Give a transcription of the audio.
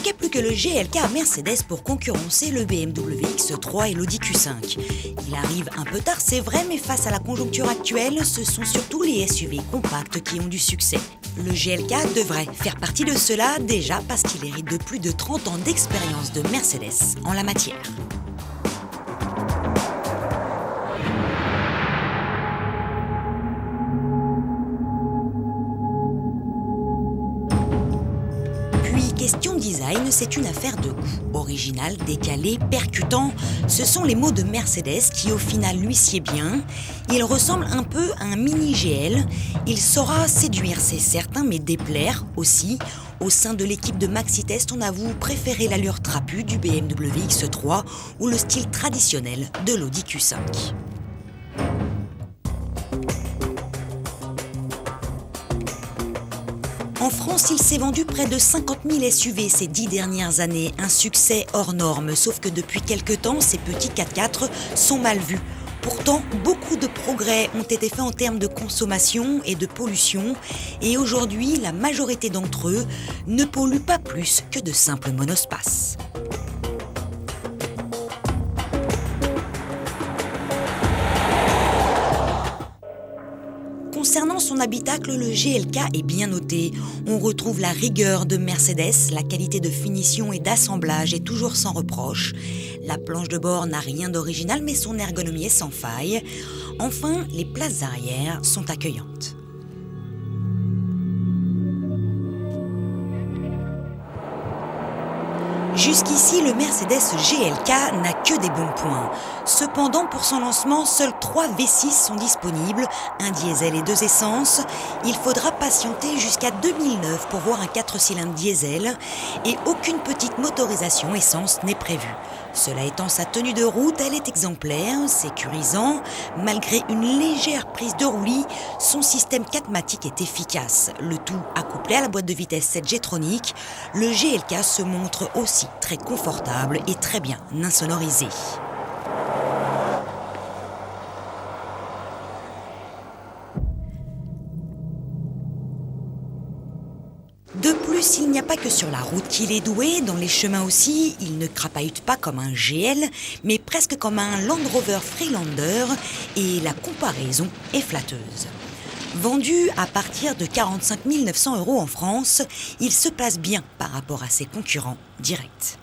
manquait plus que le GLK à Mercedes pour concurrencer le BMW X3 et l'Audi Q5. Il arrive un peu tard, c'est vrai, mais face à la conjoncture actuelle, ce sont surtout les SUV compacts qui ont du succès. Le GLK devrait faire partie de cela déjà parce qu'il hérite de plus de 30 ans d'expérience de Mercedes en la matière. Question design, c'est une affaire de goût. Original, décalé, percutant, ce sont les mots de Mercedes qui au final lui sied bien. Il ressemble un peu à un mini GL. Il saura séduire, c'est certain, mais déplaire aussi. Au sein de l'équipe de Maxi Test, on avoue préférer l'allure trapue du BMW X3 ou le style traditionnel de l'Audi Q5. En France, il s'est vendu près de 50 000 SUV ces 10 dernières années, un succès hors norme, sauf que depuis quelques temps, ces petits 4x4 sont mal vus. Pourtant, beaucoup de progrès ont été faits en termes de consommation et de pollution, et aujourd'hui, la majorité d'entre eux ne polluent pas plus que de simples monospaces. Concernant son habitacle, le GLK est bien noté. On retrouve la rigueur de Mercedes, la qualité de finition et d'assemblage est toujours sans reproche. La planche de bord n'a rien d'original, mais son ergonomie est sans faille. Enfin, les places arrière sont accueillantes. Jusqu'ici, le Mercedes GLK n'a que des bons points. Cependant, pour son lancement, seuls 3 V6 sont disponibles, un diesel et 2 essences. Il faudra patienter jusqu'à 2009 pour voir un 4 cylindres diesel et aucune petite motorisation essence n'est prévue. Cela étant, sa tenue de route, elle est exemplaire, sécurisant. Malgré une légère prise de roulis, son système 4MATIC est efficace. Le tout accouplé à la boîte de vitesse 7 G-tronic, le GLK se montre aussi très confortable et très bien insonorisé. De plus, il n'y a pas que sur la route qu'il est doué, dans les chemins aussi, il ne crapahute pas comme un GL, mais presque comme un Land Rover Freelander, et la comparaison est flatteuse. Vendu à partir de 45 900 € en France, il se place bien par rapport à ses concurrents directs.